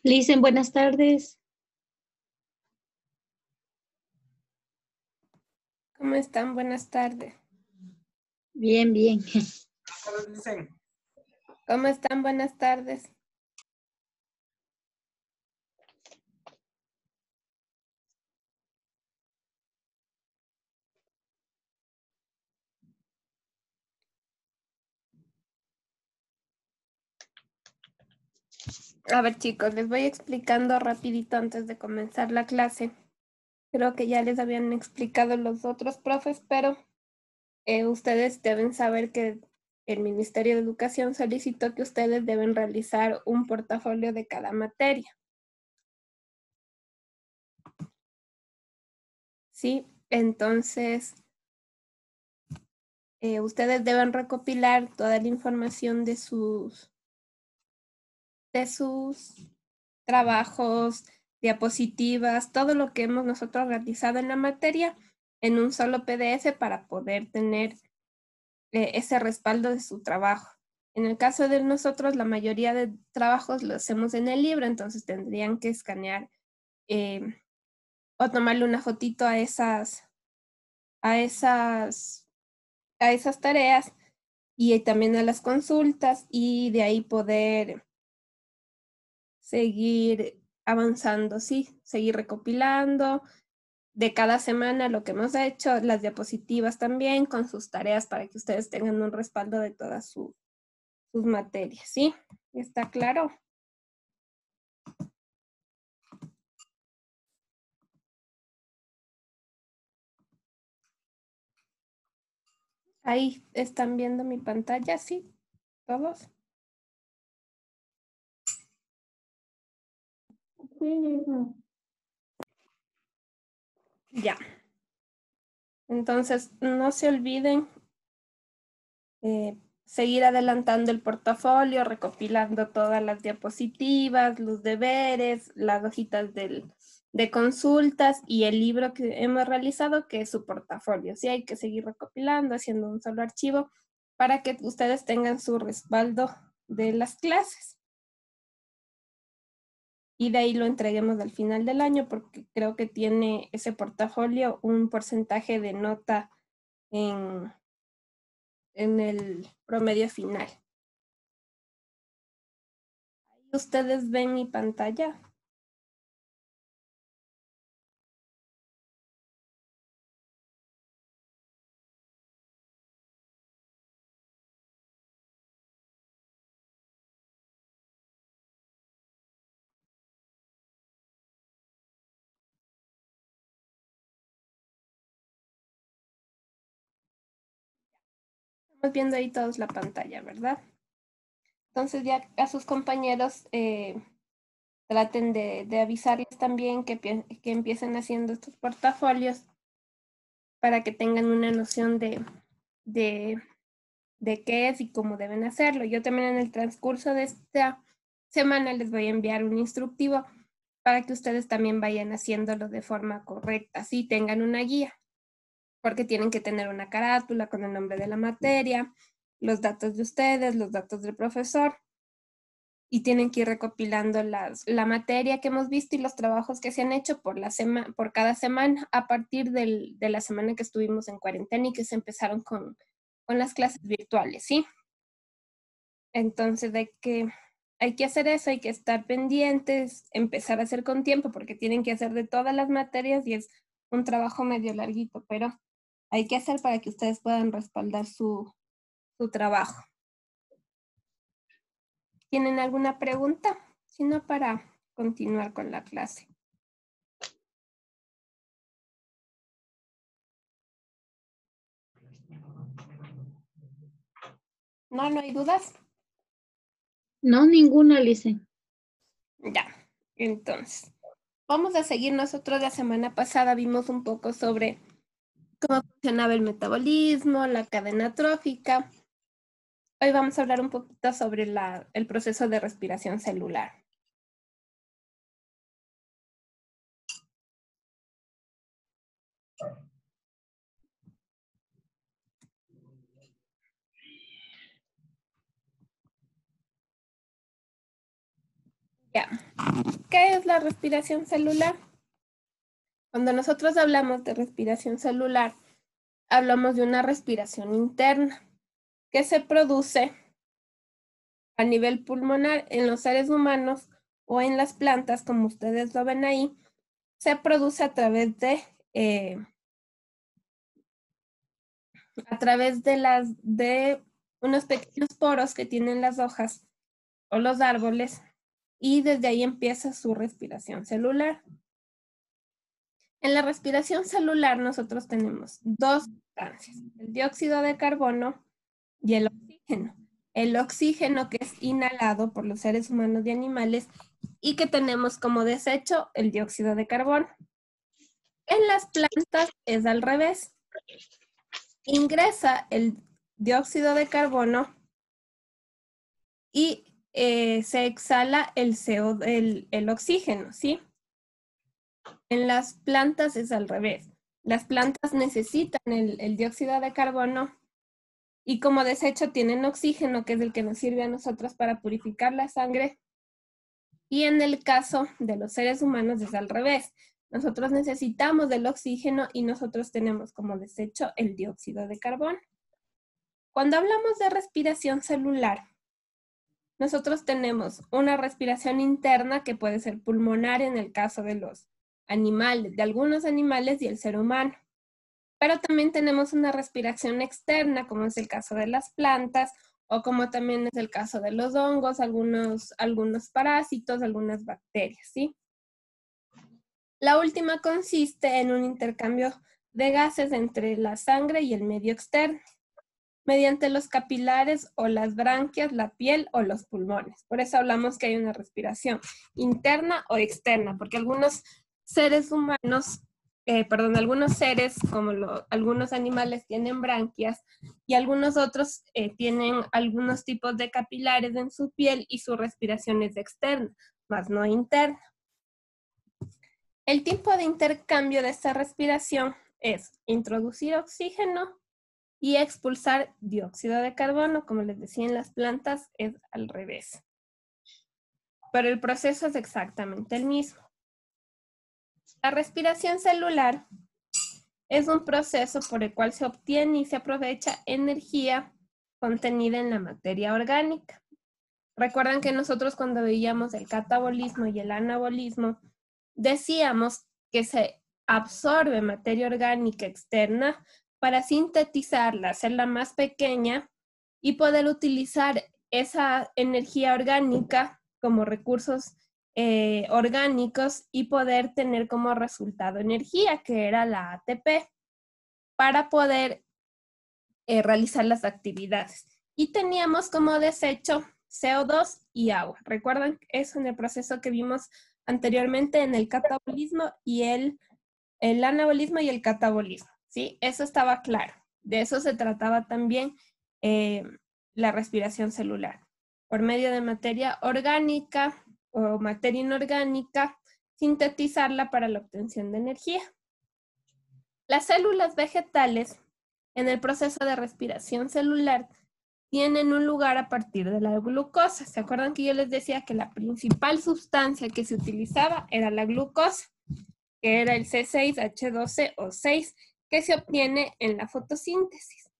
Licen, buenas tardes. ¿Cómo están? Buenas tardes. Bien, bien. ¿Cómo están? Buenas tardes. A ver, chicos, les voy explicando rapidito antes de comenzar la clase. Creo que ya les habían explicado los otros profes, pero ustedes deben saber que el Ministerio de Educación solicitó que ustedes deben realizar un portafolio de cada materia. Sí, entonces ustedes deben recopilar toda la información de sus trabajos, diapositivas, todo lo que hemos nosotros realizado en la materia en un solo PDF para poder tener ese respaldo de su trabajo. En el caso de nosotros, la mayoría de trabajos lo hacemos en el libro, entonces tendrían que escanear o tomarle una fotito a esas tareas y también a las consultas y de ahí poder seguir avanzando, sí, seguir recopilando de cada semana lo que hemos hecho, las diapositivas también con sus tareas para que ustedes tengan un respaldo de todas sus materias, ¿sí? ¿Está claro? Ahí están viendo mi pantalla, ¿sí? ¿Todos? Ya. Entonces, no se olviden seguir adelantando el portafolio, recopilando todas las diapositivas, los deberes, las hojitas de consultas y el libro que hemos realizado, que es su portafolio. Sí, hay que seguir recopilando, haciendo un solo archivo para que ustedes tengan su respaldo de las clases. Y de ahí lo entreguemos al final del año porque creo que tiene ese portafolio un porcentaje de nota en el promedio final. ¿Ustedes ven mi pantalla? Estamos viendo ahí todos la pantalla, ¿verdad? Entonces ya a sus compañeros traten de avisarles también que empiecen haciendo estos portafolios para que tengan una noción de qué es y cómo deben hacerlo. Yo también en el transcurso de esta semana les voy a enviar un instructivo para que ustedes también vayan haciéndolo de forma correcta, así tengan una guía, porque tienen que tener una carátula con el nombre de la materia, los datos de ustedes, los datos del profesor, y tienen que ir recopilando la materia que hemos visto y los trabajos que se han hecho por cada semana a partir de la semana que estuvimos en cuarentena y que se empezaron con las clases virtuales, ¿sí? Entonces hay que hacer eso, hay que estar pendientes, empezar a hacer con tiempo porque tienen que hacer de todas las materias y es un trabajo medio larguito, pero hay que hacer para que ustedes puedan respaldar su trabajo. ¿Tienen alguna pregunta? Si no, para continuar con la clase. ¿No, no hay dudas? No, ninguna, Licen. Ya, entonces, vamos a seguir. Nosotros la semana pasada vimos un poco sobre cómo funcionaba el metabolismo, la cadena trófica. Hoy vamos a hablar un poquito sobre el proceso de respiración celular. Ya. ¿Qué es la respiración celular? Cuando nosotros hablamos de respiración celular, hablamos de una respiración interna que se produce a nivel pulmonar en los seres humanos o en las plantas, como ustedes lo ven ahí. Se produce a través de unos pequeños poros que tienen las hojas o los árboles, y desde ahí empieza su respiración celular. En la respiración celular nosotros tenemos dos sustancias, el dióxido de carbono y el oxígeno. El oxígeno que es inhalado por los seres humanos y animales y que tenemos como desecho el dióxido de carbono. En las plantas es al revés. Ingresa el dióxido de carbono y se exhala el oxígeno, ¿sí? En las plantas es al revés. Las plantas necesitan el dióxido de carbono y como desecho tienen oxígeno, que es el que nos sirve a nosotros para purificar la sangre. Y en el caso de los seres humanos es al revés. Nosotros necesitamos del oxígeno y nosotros tenemos como desecho el dióxido de carbono. Cuando hablamos de respiración celular, nosotros tenemos una respiración interna que puede ser pulmonar en el caso de los animales, de algunos animales y el ser humano. Pero también tenemos una respiración externa, como es el caso de las plantas, o como también es el caso de los hongos, algunos parásitos, algunas bacterias, ¿sí? La última consiste en un intercambio de gases entre la sangre y el medio externo, mediante los capilares o las branquias, la piel o los pulmones. Por eso hablamos que hay una respiración interna o externa, porque algunos seres humanos, algunos seres como algunos animales tienen branquias y algunos otros tienen algunos tipos de capilares en su piel y su respiración es externa, más no interna. El tipo de intercambio de esta respiración es introducir oxígeno y expulsar dióxido de carbono. Como les decía, en las plantas es al revés. Pero el proceso es exactamente el mismo. La respiración celular es un proceso por el cual se obtiene y se aprovecha energía contenida en la materia orgánica. Recuerdan que nosotros cuando veíamos el catabolismo y el anabolismo, decíamos que se absorbe materia orgánica externa para sintetizarla, hacerla más pequeña y poder utilizar esa energía orgánica como recursos orgánicos y poder tener como resultado energía, que era la ATP, para poder realizar las actividades. Y teníamos como desecho CO2 y agua. ¿Recuerdan eso en el proceso que vimos anteriormente en el catabolismo y el anabolismo y el catabolismo? ¿Sí? Eso estaba claro. De eso se trataba también la respiración celular. Por medio de materia orgánica o materia inorgánica, sintetizarla para la obtención de energía. Las células vegetales en el proceso de respiración celular tienen un lugar a partir de la glucosa. ¿Se acuerdan que yo les decía que la principal sustancia que se utilizaba era la glucosa, que era el C6H12O6, que se obtiene en la fotosíntesis?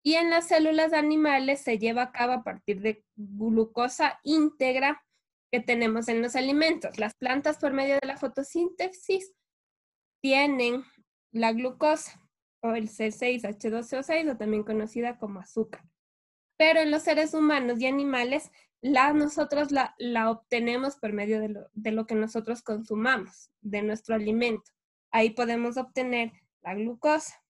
Y en las células animales se lleva a cabo a partir de glucosa íntegra que tenemos en los alimentos. Las plantas, por medio de la fotosíntesis, tienen la glucosa o el C6H12O6, o también conocida como azúcar. Pero en los seres humanos y animales, nosotros la obtenemos por medio de lo que nosotros consumamos, de nuestro alimento. Ahí podemos obtener la glucosa.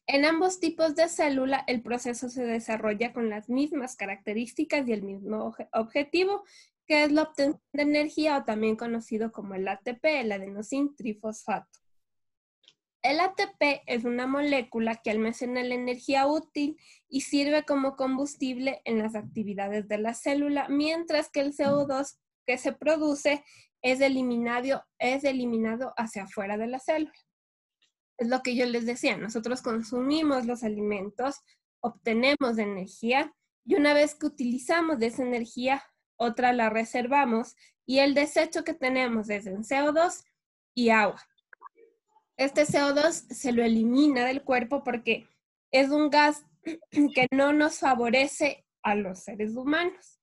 En ambos tipos de célula, el proceso se desarrolla con las mismas características y el mismo objetivo, que es la obtención de energía, o también conocido como el ATP, el adenosín trifosfato. El ATP es una molécula que almacena la energía útil y sirve como combustible en las actividades de la célula, mientras que el CO2 que se produce es eliminado hacia afuera de la célula. Es lo que yo les decía, nosotros consumimos los alimentos, obtenemos energía y una vez que utilizamos de esa energía, otra la reservamos y el desecho que tenemos es en CO2 y agua. Este CO2 se lo elimina del cuerpo porque es un gas que no nos favorece a los seres humanos,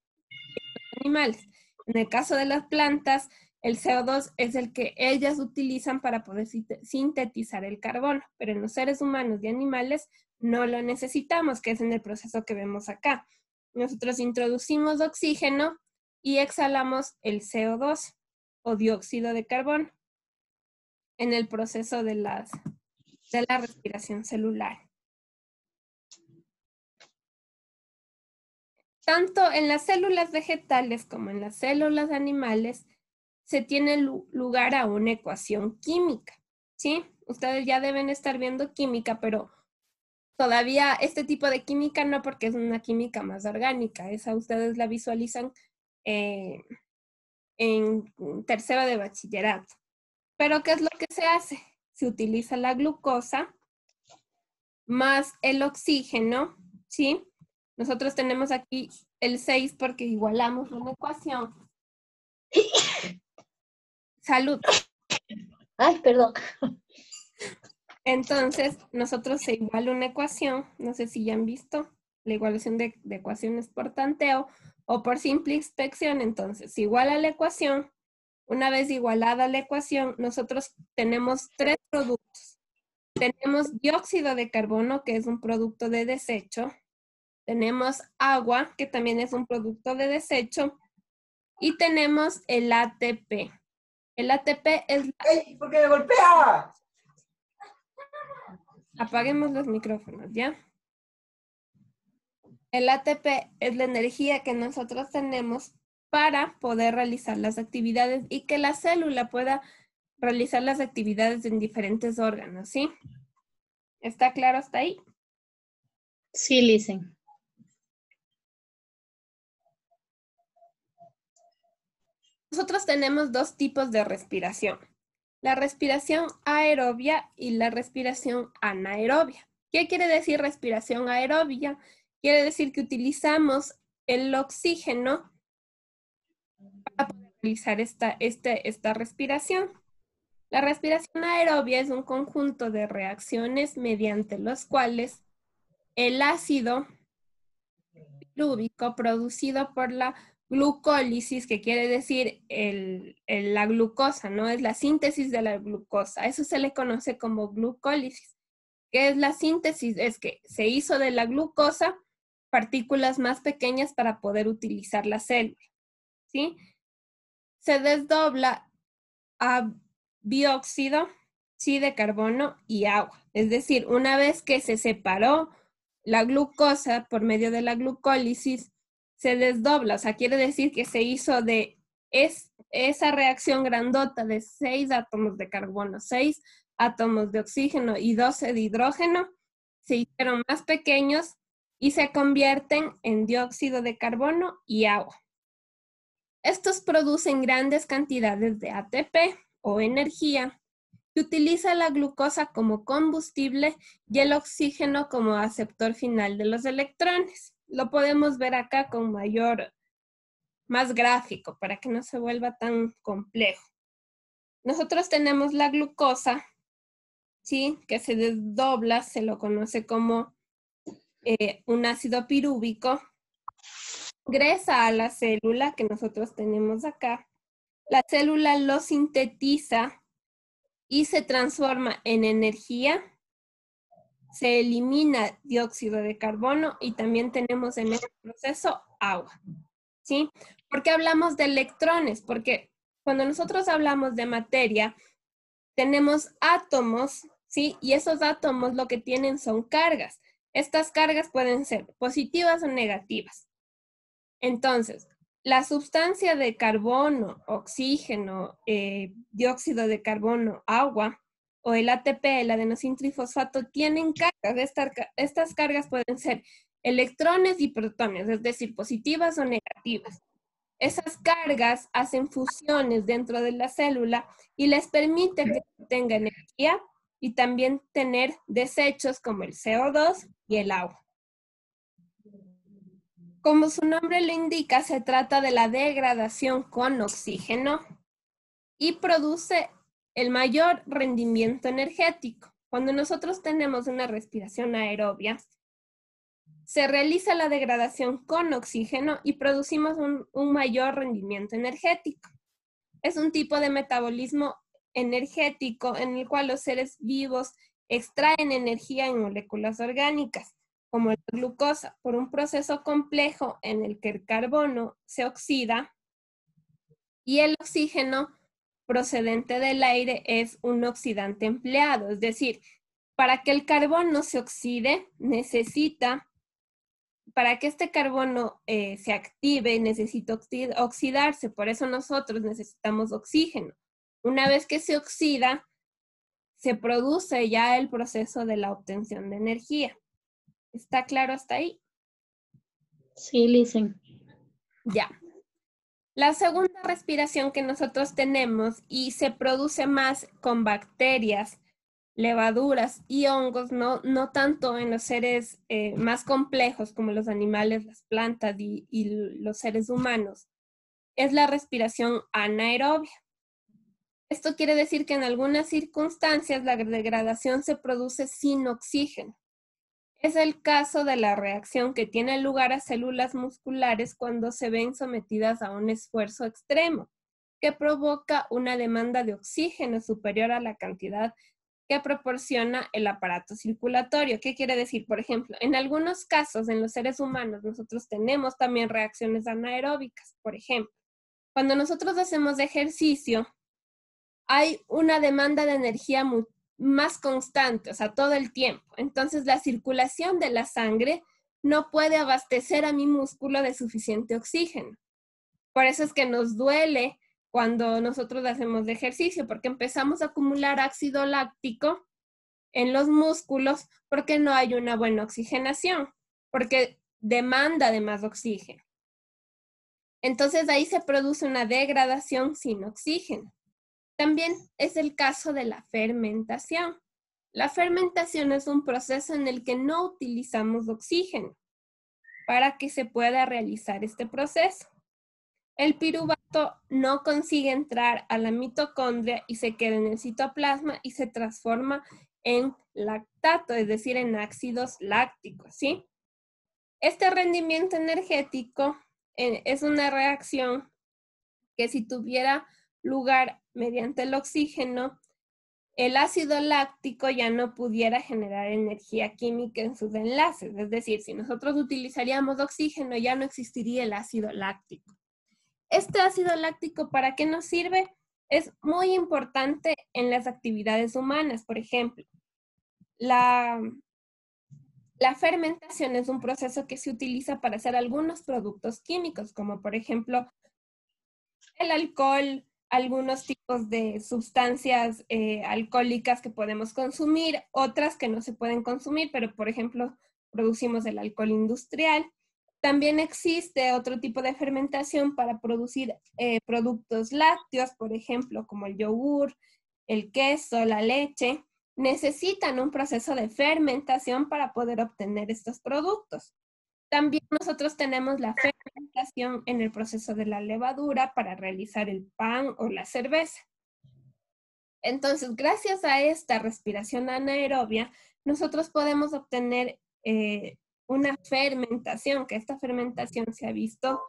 animales. En el caso de las plantas, el CO2 es el que ellas utilizan para poder sintetizar el carbono, pero en los seres humanos y animales no lo necesitamos, que es en el proceso que vemos acá. Nosotros introducimos oxígeno y exhalamos el CO2 o dióxido de carbono en el proceso de la respiración celular. Tanto en las células vegetales como en las células animales se tiene lugar a una ecuación química, ¿sí? Ustedes ya deben estar viendo química, pero todavía este tipo de química no, porque es una química más orgánica. Esa ustedes la visualizan en tercero de bachillerato. Pero ¿qué es lo que se hace? Se utiliza la glucosa más el oxígeno, ¿sí? Nosotros tenemos aquí el 6 porque igualamos una ecuación. Salud. Ay, perdón. Entonces, nosotros se iguala una ecuación, no sé si ya han visto, la igualación de ecuaciones por tanteo o por simple inspección. Entonces, se iguala la ecuación. Una vez igualada la ecuación, nosotros tenemos tres productos. Tenemos dióxido de carbono, que es un producto de desecho. Tenemos agua, que también es un producto de desecho. Y tenemos el ATP. El ATP es... ¡Ey! ¿Por qué me golpea? Apaguemos los micrófonos, ¿ya? El ATP es la energía que nosotros tenemos para poder realizar las actividades y que la célula pueda realizar las actividades en diferentes órganos, ¿sí? ¿Está claro hasta ahí? Sí, Lisen. Nosotros tenemos dos tipos de respiración. La respiración aerobia y la respiración anaerobia. ¿Qué quiere decir respiración aerobia? Quiere decir que utilizamos el oxígeno para poder realizar esta respiración. La respiración aerobia es un conjunto de reacciones mediante los cuales el ácido pirúvico producido por la glucólisis, que quiere decir la glucosa, ¿no? Es la síntesis de la glucosa. Eso se le conoce como glucólisis. ¿Qué es la síntesis? Es que se hizo de la glucosa partículas más pequeñas para poder utilizar la célula, ¿sí? Se desdobla a dióxido, sí, de carbono y agua. Es decir, una vez que se separó la glucosa por medio de la glucólisis, se desdobla, o sea, quiere decir que se hizo de esa reacción grandota de 6 átomos de carbono, 6 átomos de oxígeno y 12 de hidrógeno, se hicieron más pequeños y se convierten en dióxido de carbono y agua. Estos producen grandes cantidades de ATP o energía que utiliza la glucosa como combustible y el oxígeno como aceptor final de los electrones. Lo podemos ver acá con más gráfico para que no se vuelva tan complejo. Nosotros tenemos la glucosa, ¿sí? Que se desdobla, se lo conoce como un ácido pirúvico. Ingresa a la célula que nosotros tenemos acá. La célula lo sintetiza y se transforma en energía. Se elimina dióxido de carbono y también tenemos en este proceso agua, ¿sí? ¿Por qué hablamos de electrones? Porque cuando nosotros hablamos de materia, tenemos átomos, ¿sí? Y esos átomos lo que tienen son cargas. Estas cargas pueden ser positivas o negativas. Entonces, la sustancia de carbono, oxígeno, dióxido de carbono, agua, o el ATP, el adenosintrifosfato, tienen cargas. Estas cargas pueden ser electrones y protones, es decir, positivas o negativas. Esas cargas hacen fusiones dentro de la célula y les permite que tenga energía y también tener desechos como el CO2 y el agua. Como su nombre lo indica, se trata de la degradación con oxígeno y produce el mayor rendimiento energético. Cuando nosotros tenemos una respiración aerobia, se realiza la degradación con oxígeno y producimos un mayor rendimiento energético. Es un tipo de metabolismo energético en el cual los seres vivos extraen energía en moléculas orgánicas, como la glucosa, por un proceso complejo en el que el carbono se oxida y el oxígeno procedente del aire es un oxidante empleado. Es decir, para que el carbono se oxide, para que este carbono se active, necesita oxidarse. Por eso nosotros necesitamos oxígeno. Una vez que se oxida, se produce ya el proceso de la obtención de energía. ¿Está claro hasta ahí? Sí, listen. Ya. La segunda respiración que nosotros tenemos y se produce más con bacterias, levaduras y hongos, no tanto en los seres más complejos como los animales, las plantas y los seres humanos, es la respiración anaerobia. Esto quiere decir que en algunas circunstancias la degradación se produce sin oxígeno. Es el caso de la reacción que tiene lugar a células musculares cuando se ven sometidas a un esfuerzo extremo, que provoca una demanda de oxígeno superior a la cantidad que proporciona el aparato circulatorio. ¿Qué quiere decir? Por ejemplo, en algunos casos en los seres humanos nosotros tenemos también reacciones anaeróbicas. Por ejemplo, cuando nosotros hacemos ejercicio, hay una demanda de energía más constante, o sea, todo el tiempo. Entonces, la circulación de la sangre no puede abastecer a mi músculo de suficiente oxígeno. Por eso es que nos duele cuando nosotros hacemos ejercicio, porque empezamos a acumular ácido láctico en los músculos porque no hay una buena oxigenación, porque demanda de más oxígeno. Entonces ahí se produce una degradación sin oxígeno. También es el caso de la fermentación. La fermentación es un proceso en el que no utilizamos oxígeno para que se pueda realizar este proceso. El piruvato no consigue entrar a la mitocondria y se queda en el citoplasma y se transforma en lactato, es decir, en ácidos lácticos, ¿sí? Este rendimiento energético es una reacción que si tuviera lugar mediante el oxígeno, el ácido láctico ya no pudiera generar energía química en sus enlaces. Es decir, si nosotros utilizaríamos oxígeno, ya no existiría el ácido láctico. Este ácido láctico, ¿para qué nos sirve? Es muy importante en las actividades humanas. Por ejemplo, la fermentación es un proceso que se utiliza para hacer algunos productos químicos, como por ejemplo el alcohol, algunos tipos de sustancias alcohólicas que podemos consumir, otras que no se pueden consumir, pero por ejemplo producimos el alcohol industrial. También existe otro tipo de fermentación para producir productos lácteos, por ejemplo, como el yogur, el queso, la leche. Necesitan un proceso de fermentación para poder obtener estos productos. También nosotros tenemos la fermentación en el proceso de la levadura para realizar el pan o la cerveza. Entonces, gracias a esta respiración anaerobia, nosotros podemos obtener una fermentación, que esta fermentación se ha visto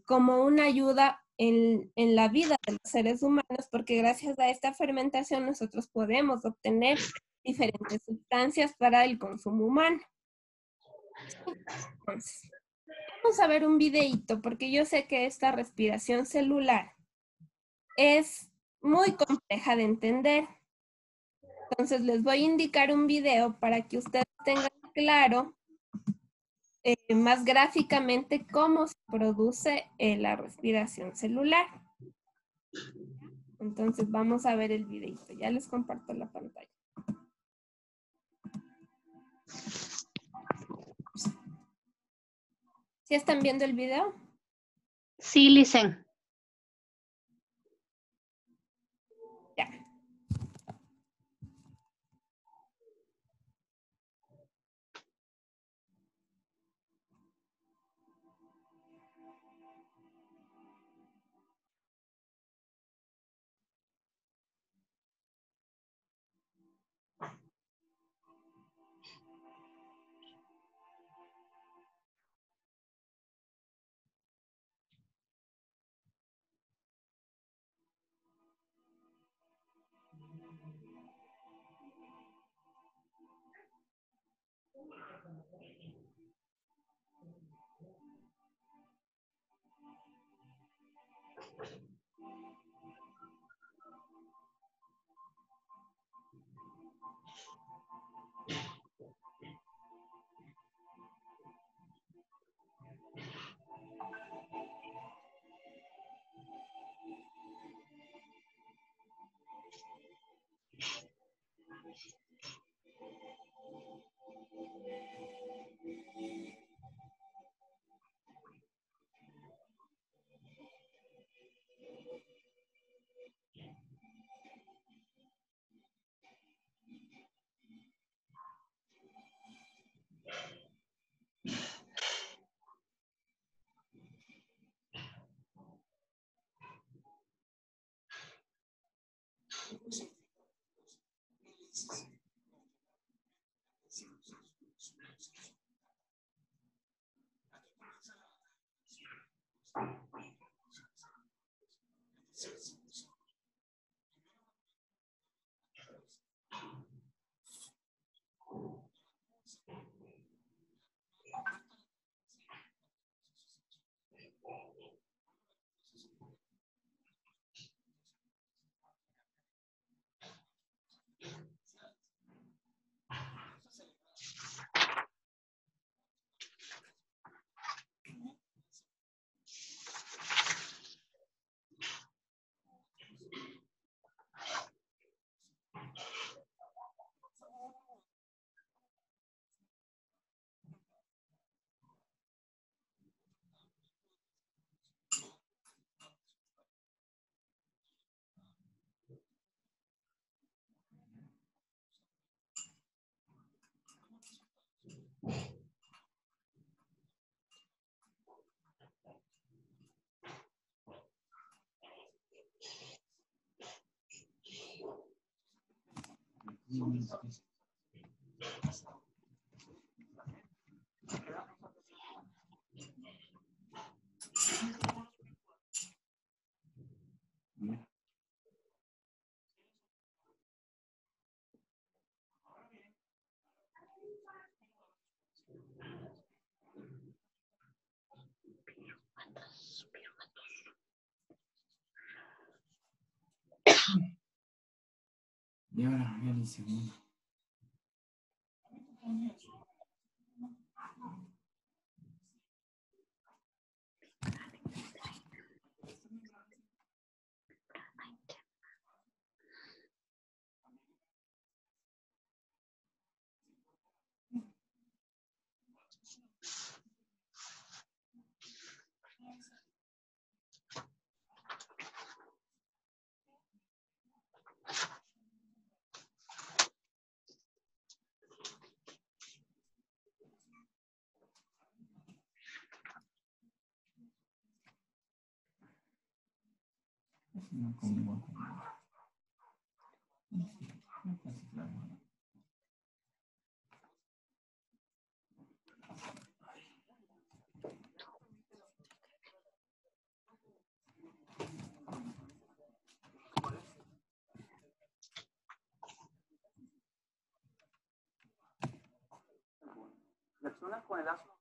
como una ayuda en la vida de los seres humanos, porque gracias a esta fermentación nosotros podemos obtener diferentes sustancias para el consumo humano. Entonces, vamos a ver un videíto, porque yo sé que esta respiración celular es muy compleja de entender. Entonces les voy a indicar un video para que ustedes tengan claro más gráficamente cómo se produce la respiración celular. Entonces vamos a ver el videito. Ya les comparto la pantalla. ¿Sí están viendo el video? Sí, listen. Ya. Y ahora viene el segundo. No, como Reacciona con el ácido.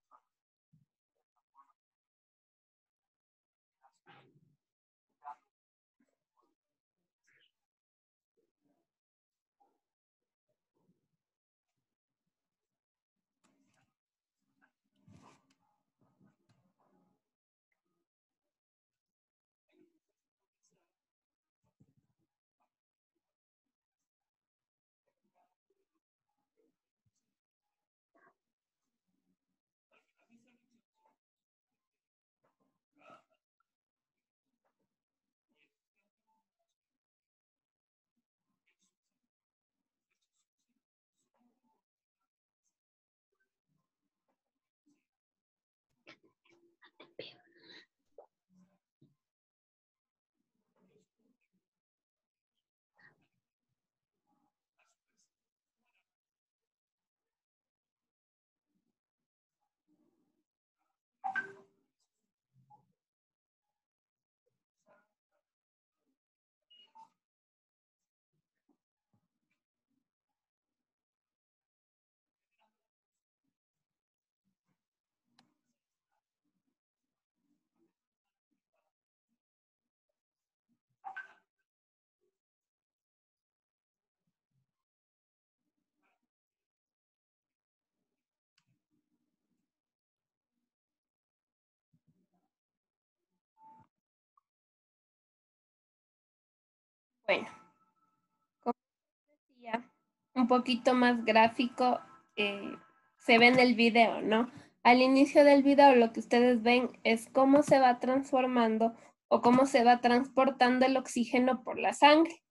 un poquito más gráfico se ve en el video, ¿no? Al inicio del video lo que ustedes ven es cómo se va transformando o cómo se va transportando el oxígeno por la sangre.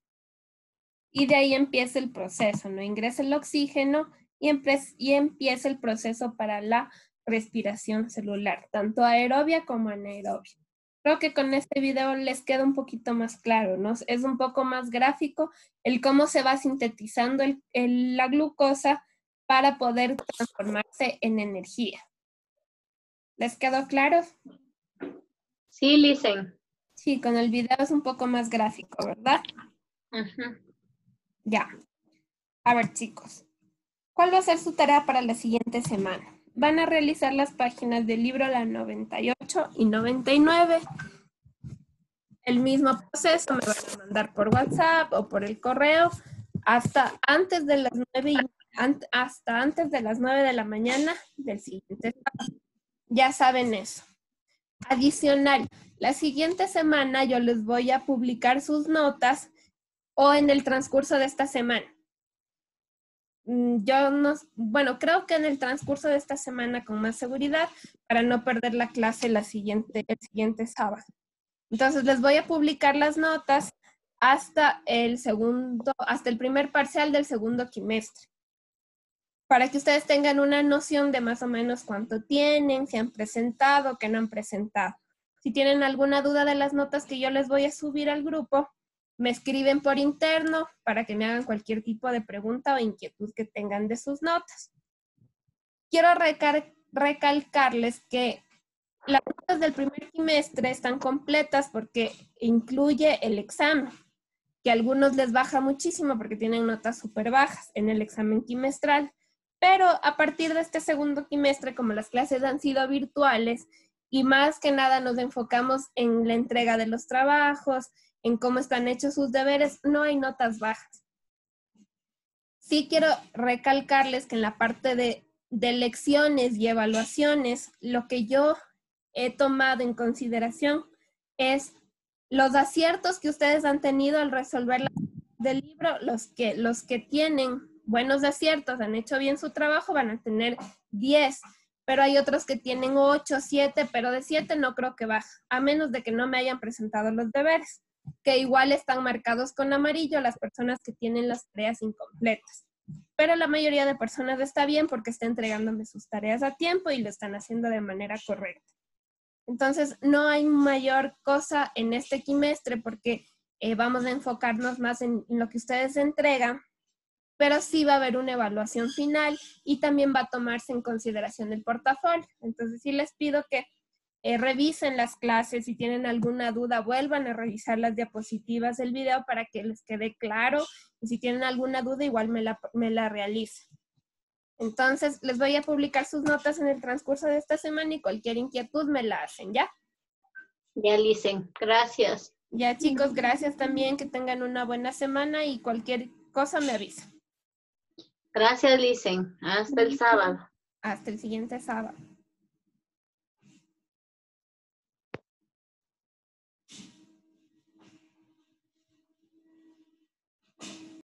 Y de ahí empieza el proceso, ¿no? Ingresa el oxígeno y empieza el proceso para la respiración celular, tanto aerobia como anaerobia. Creo que con este video les queda un poquito más claro, ¿no? Es un poco más gráfico el cómo se va sintetizando la glucosa para poder transformarse en energía. ¿Les quedó claro? Sí, listen. Sí, con el video es un poco más gráfico, ¿verdad? Ajá. Ya. A ver, chicos. ¿Cuál va a ser su tarea para la siguiente semana? Van a realizar las páginas del libro la 98 y 99. El mismo proceso me van a mandar por WhatsApp o por el correo hasta antes de las 9 de la mañana del siguiente sábado. Ya saben eso. Adicional, la siguiente semana yo les voy a publicar sus notas o en el transcurso de esta semana. Creo que en el transcurso de esta semana con más seguridad para no perder la clase el siguiente sábado. Entonces les voy a publicar las notas hasta el primer parcial del segundo quimestre. Para que ustedes tengan una noción de más o menos cuánto tienen, si han presentado, qué no han presentado. Si tienen alguna duda de las notas que yo les voy a subir al grupo, me escriben por interno para que me hagan cualquier tipo de pregunta o inquietud que tengan de sus notas. Quiero recalcarles que las notas del primer trimestre están completas porque incluye el examen, que a algunos les baja muchísimo porque tienen notas súper bajas en el examen quimestral. Pero a partir de este segundo trimestre, como las clases han sido virtuales y más que nada nos enfocamos en la entrega de los trabajos, en cómo están hechos sus deberes, no hay notas bajas. Sí quiero recalcarles que en la parte de lecciones y evaluaciones, lo que yo he tomado en consideración es los aciertos que ustedes han tenido al resolver del libro. Los que tienen buenos aciertos, han hecho bien su trabajo, van a tener 10, pero hay otros que tienen 8, 7, pero de 7 no creo que baje, a menos de que no me hayan presentado los deberes, que igual están marcados con amarillo las personas que tienen las tareas incompletas. Pero la mayoría de personas está bien porque está entregándome sus tareas a tiempo y lo están haciendo de manera correcta. Entonces, no hay mayor cosa en este quimestre porque vamos a enfocarnos más en lo que ustedes entregan, pero sí va a haber una evaluación final y también va a tomarse en consideración el portafolio. Entonces, sí les pido que revisen las clases. Si tienen alguna duda, vuelvan a revisar las diapositivas del video para que les quede claro. Y si tienen alguna duda, igual me la realicen. Entonces, les voy a publicar sus notas en el transcurso de esta semana y cualquier inquietud me la hacen, ¿ya? Ya, listen. Gracias. Ya, chicos, gracias también. Que tengan una buena semana y cualquier cosa me avisan. Gracias, listen. Hasta el sábado. Hasta el siguiente sábado.